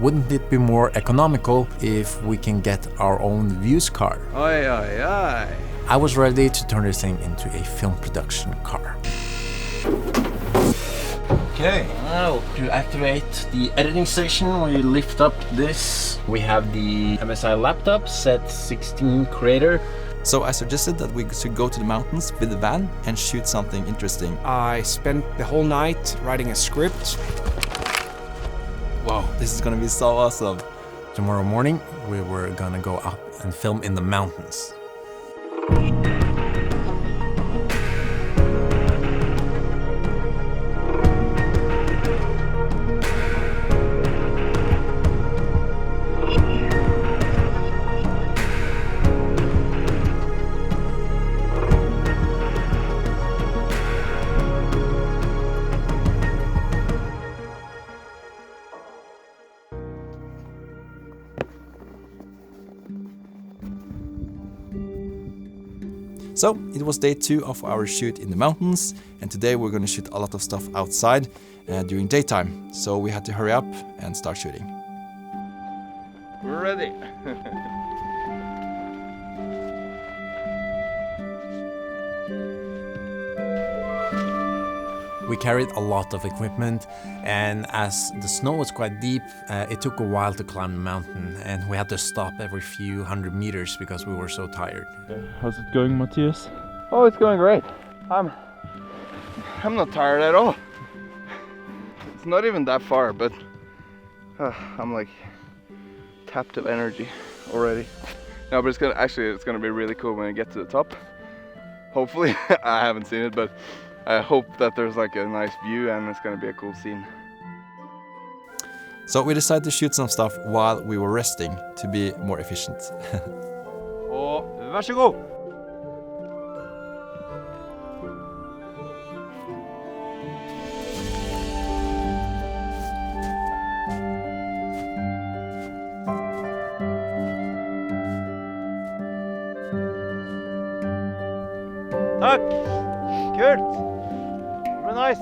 wouldn't it be more economical if we can get our own views car? Aye, aye, aye. I was ready to turn this thing into a film production car. Okay, now to activate the editing station, we lift up this. We have the MSI laptop set 16 creator. So I suggested that we should go to the mountains with the van and shoot something interesting. I spent the whole night writing a script. Wow, this is gonna be so awesome. Tomorrow morning, we were gonna go up and film in the mountains. So it was day 2 of our shoot in the mountains, and today we're going to shoot a lot of stuff outside during daytime. So we had to hurry up and start shooting. We're ready. We carried a lot of equipment, and as the snow was quite deep, it took a while to climb the mountain, and we had to stop every few hundred meters because we were so tired. How's it going, Matthias? Oh, it's going great. I'm not tired at all. It's not even that far, but I'm like tapped of energy already. No, but it's gonna be really cool when I get to the top. Hopefully, I haven't seen it, but I hope that there's like a nice view and it's gonna be a cool scene. So we decided to shoot some stuff while we were resting to be more efficient. Og vær så god! Takk! Kult! Nice.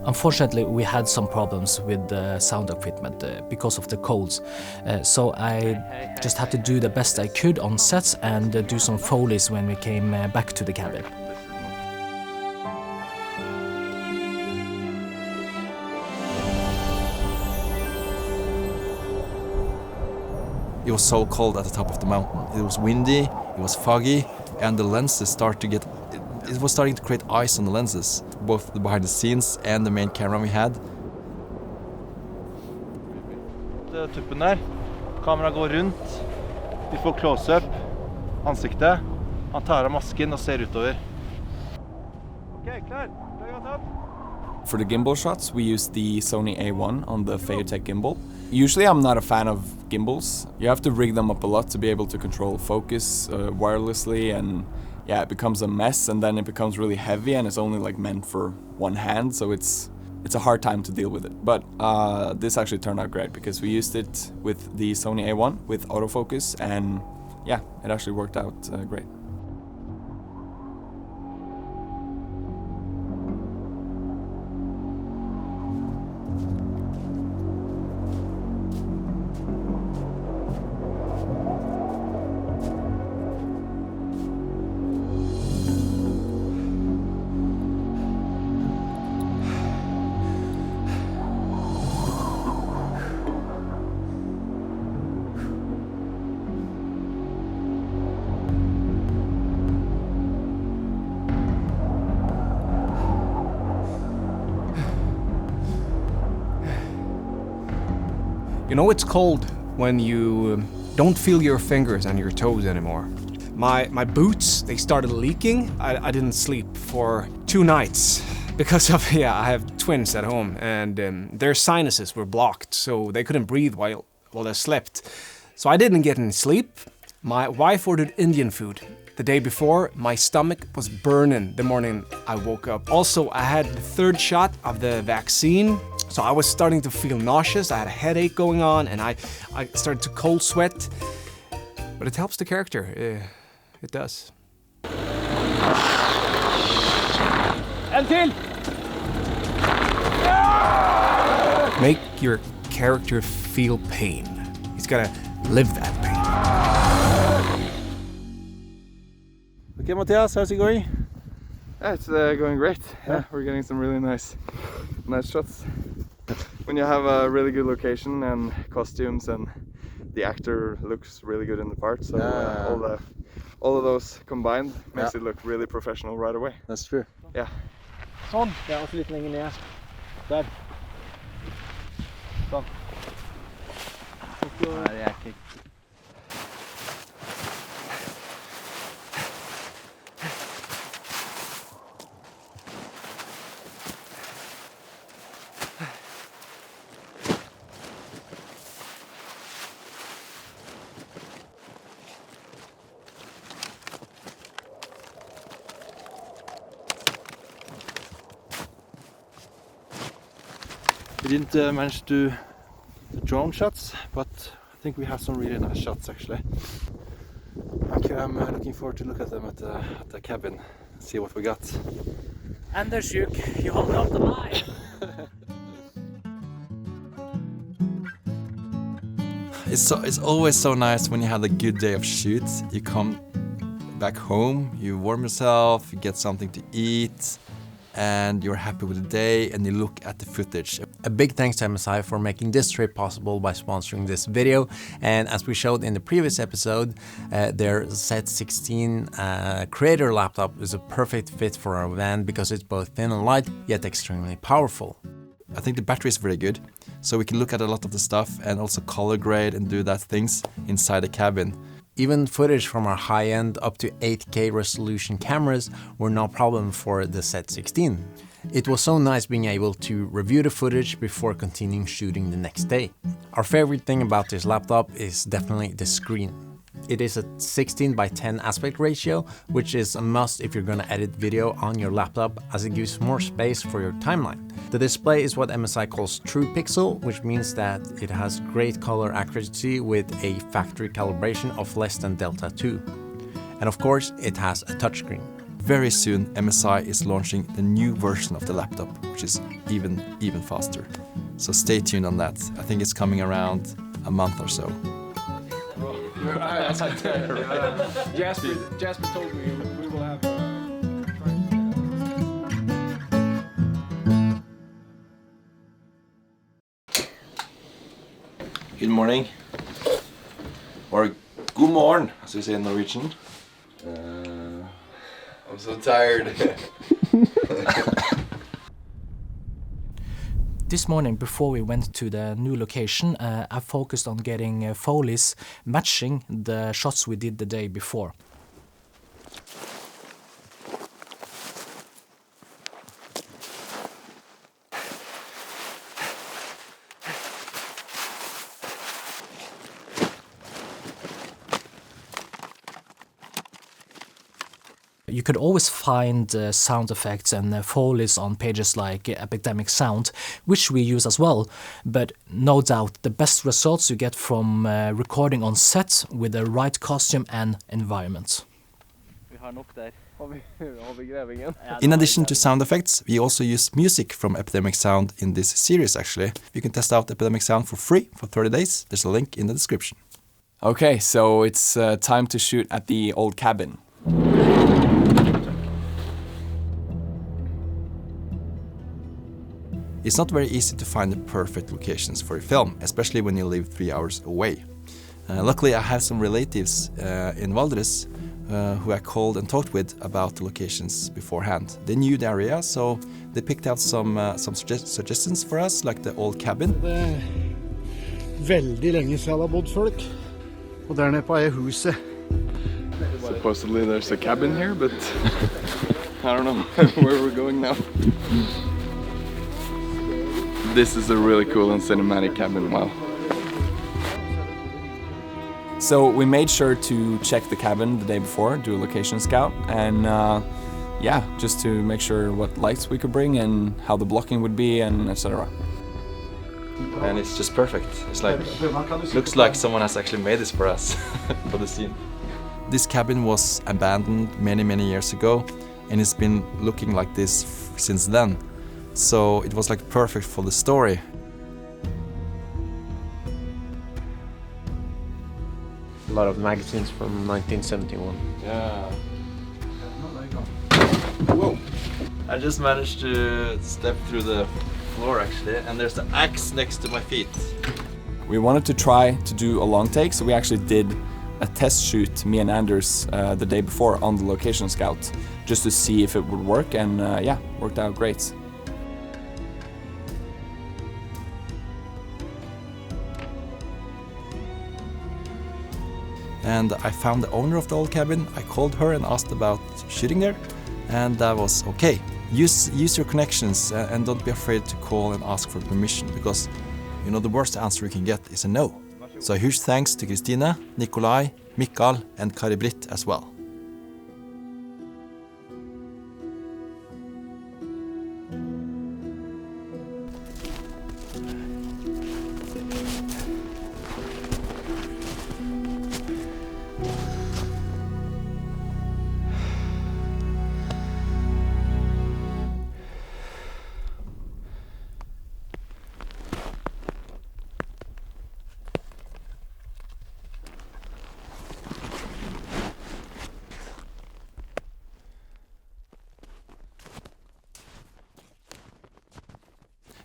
Unfortunately, we had some problems with the sound equipment because of the colds. So I just had to do the best I could on sets and do some Foleys when we came back to the cabin. It was so cold at the top of the mountain. It was windy, it was foggy, and the lenses started to get... It was starting to create ice on the lenses, both the behind the scenes and the main camera we had. Tuppen der. Kameraet går rundt. Vi får close-up. Ansiktet. Han tar av masken og ser utover. Okay, klar. For the gimbal shots, we use the Sony A1 on the Phaotech gimbal. Usually I'm not a fan of gimbals. You have to rig them up a lot to be able to control focus wirelessly, and yeah, it becomes a mess, and then it becomes really heavy and it's only like meant for one hand, so it's a hard time to deal with it. But this actually turned out great because we used it with the Sony A1 with autofocus, and yeah, it actually worked out great. You know it's cold when you don't feel your fingers and your toes anymore. My boots, they started leaking. I didn't sleep for 2 nights because of, I have twins at home, and their sinuses were blocked, so they couldn't breathe while they slept. So I didn't get any sleep. My wife ordered Indian food. The day before, my stomach was burning the morning I woke up. Also, I had the 3rd shot of the vaccine, so I was starting to feel nauseous. I had a headache going on, and I started to cold sweat. But it helps the character. It does. En til! Make your character feel pain. He's gotta live that pain. Okay, Matthias, how's it going? Yeah, it's going great. Yeah, we're getting some really nice shots. When you have a really good location and costumes, and the actor looks really good in the part, so all of those combined makes it look really professional right away. That's true. Yeah. Sånn, det er også litt lenger ned. Der. Sånn. Nei, det er ikke... We didn't manage to do the drone shots, but I think we have some really nice shots actually. Okay, I'm looking forward to look at them at the cabin, see what we got. Anders, you hold up the line. It's always so nice when you have a good day of shoot. You come back home, you warm yourself, you get something to eat, and you're happy with the day, and you look at the footage. A big thanks to MSI for making this trip possible by sponsoring this video. And as we showed in the previous episode, their Z16 creator laptop is a perfect fit for our van because it's both thin and light, yet extremely powerful. I think the battery is very good, so we can look at a lot of the stuff and also color grade and do that things inside the cabin. Even footage from our high-end up to 8K resolution cameras were no problem for the Z16. It was so nice being able to review the footage before continuing shooting the next day. Our favorite thing about this laptop is definitely the screen. It is a 16:10 aspect ratio, which is a must if you're gonna edit video on your laptop, as it gives more space for your timeline. The display is what MSI calls True Pixel, which means that it has great color accuracy with a factory calibration of less than Delta 2. And of course, it has a touchscreen. Very soon, MSI is launching the new version of the laptop, which is even faster. So stay tuned on that. I think it's coming around a month or so. Jasper told me we will have... Good morning. Or god morgen, as we say in Norwegian. I'm so tired. This morning, before we went to the new location, I focused on getting Foley's matching the shots we did the day before. You could always find sound effects and Foleys on pages like Epidemic Sound, which we use as well, but no doubt the best results you get from recording on set with the right costume and environment. In addition to sound effects, we also use music from Epidemic Sound in this series actually. You can test out Epidemic Sound for free for 30 days. There's a link in the description. Okay, so it's time to shoot at the old cabin. It's not very easy to find the perfect locations for a film, especially when you live 3 hours away. Luckily, I have some relatives in Valdres who I called and talked with about the locations beforehand. They knew the area, so they picked out some suggestions for us, like the old cabin. Det veldig lenge siden det har bodd folk. Og der nede på huset. Supposedly there's a cabin here, but I don't know where we're going now. This is a really cool and cinematic cabin, wow. So we made sure to check the cabin the day before, do a location scout, and yeah, just to make sure what lights we could bring and how the blocking would be and etc. And it's just perfect. It's like, looks like someone has actually made this for us, for the scene. This cabin was abandoned many years ago, and it's been looking like this since then. So it was like perfect for the story. lot of magazines from 1971. Yeah. Whoa! I just managed to step through the floor actually, and there's the axe next to my feet. We wanted to try to do a long take, so we actually did a test shoot, me and Anders, the day before on the location scout, just to see if it would work, and yeah, worked out great. And I found the owner of the old cabin. I called her and asked about shooting there, and that was okay. Use your connections and don't be afraid to call and ask for permission, because you know the worst answer you can get is a no. So a huge thanks to Kristine, Nikolai, Mikael and Kari-Britt as well.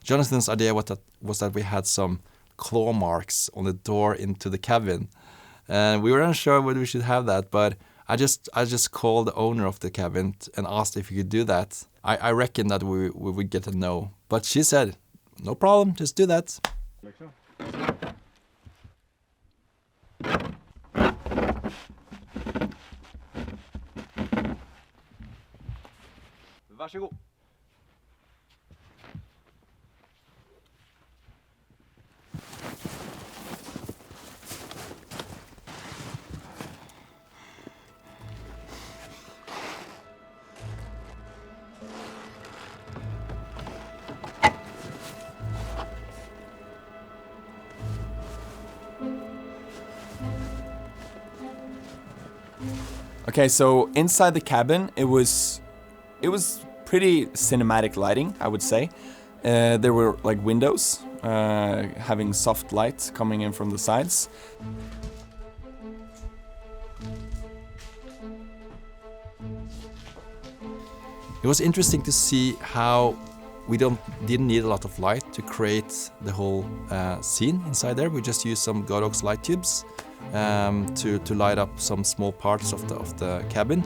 Jonathan's idea was that we had some claw marks on the door into the cabin, and we were unsure whether we should have that. But I just called the owner of the cabin and asked if he could do that. I reckon that we would get a no, but she said, "No problem, just do that." Varsågod. Okay, so inside the cabin, it was pretty cinematic lighting, I would say. There were like windows, having soft light coming in from the sides. It was interesting to see how we didn't need a lot of light to create the whole scene inside there. We just used some Godox light tubes to light up some small parts of the cabin.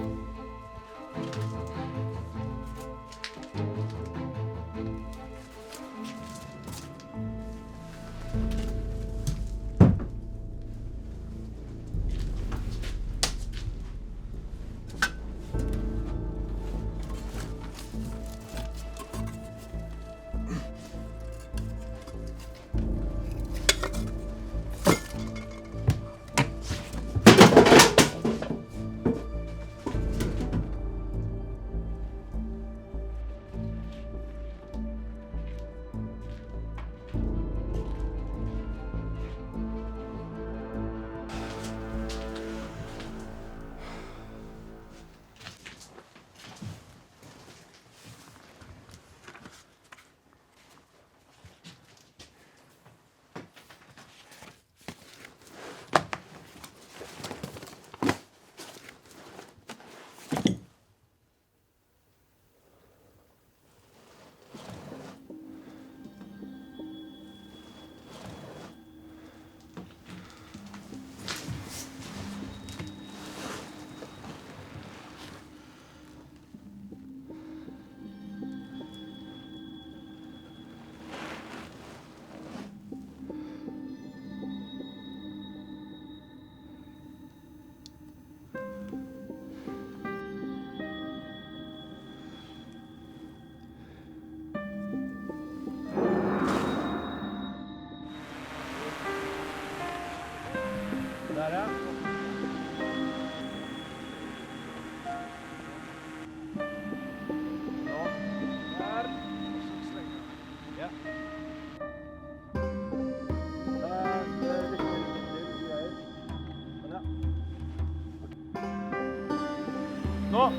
Nå!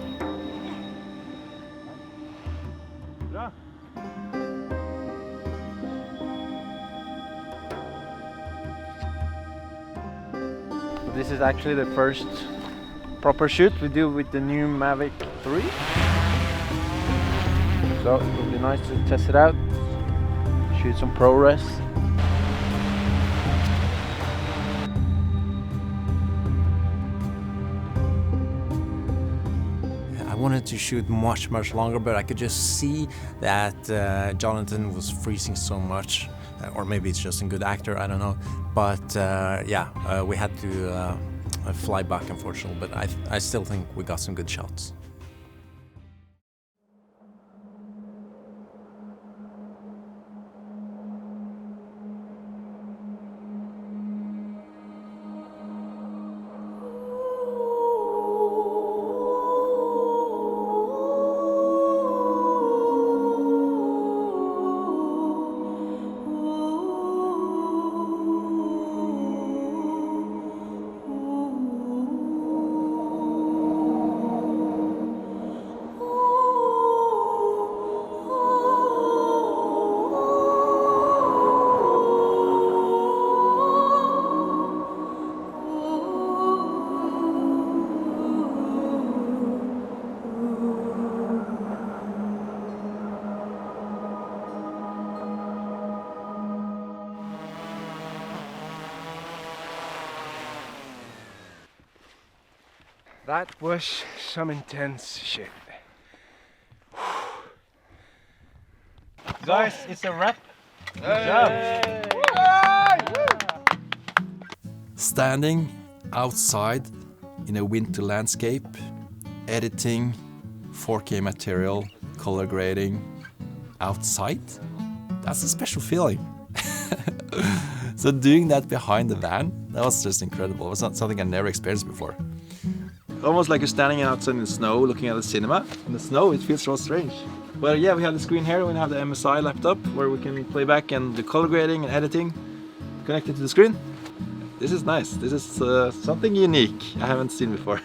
Bra. this is actually the first proper shoot we do with the new Mavic 3. So it will be nice to test it out, shoot some ProRes. I wanted to shoot much longer, but I could just see that Jonathan was freezing so much, or maybe it's just a good actor, I don't know. But yeah, we had to fly back, unfortunately, but I still think we got some good shots. That was some intense shit. Guys, it's a wrap. Good job. Standing outside in a winter landscape, editing 4K material, color grading outside, that's a special feeling. So doing that behind the van, that was just incredible. It was not something I never experienced before. Almost like you're standing outside in the snow looking at the cinema. In the snow, it feels so strange. But yeah, we have the screen here. We have the MSI laptop where we can play back and do color grading and editing connected to the screen. This is nice. This is something unique I haven't seen before.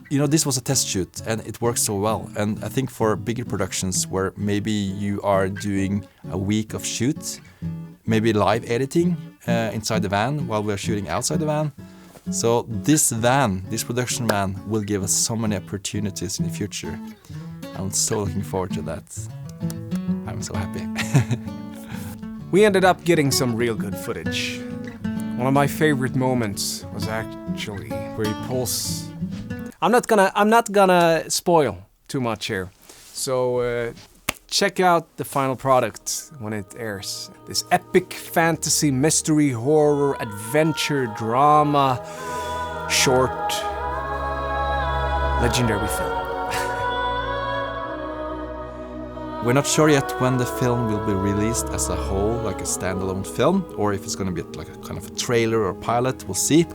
You know, this was a test shoot and it worked so well. And I think for bigger productions where maybe you are doing a week of shoot, maybe live editing inside the van while we're shooting outside the van. So this van, this production van, will give us so many opportunities in the future. I'm so looking forward to that. I'm so happy. We ended up getting some real good footage. One of my favorite moments was actually where he pulls. I'm not gonna spoil too much here. So check out the final product when it airs. This epic fantasy, mystery, horror, adventure, drama, short, legendary film. We're not sure yet when the film will be released as a whole, like a standalone film, or if it's going to be like a kind of a trailer or pilot, we'll see.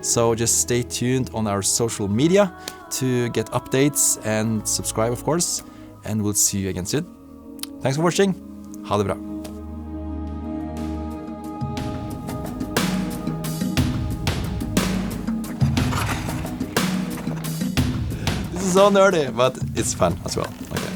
So just stay tuned on our social media to get updates and subscribe, of course. And we'll see you again soon. Thanks for watching. Ha det bra. This is so nerdy, but it's fun as well. Okay.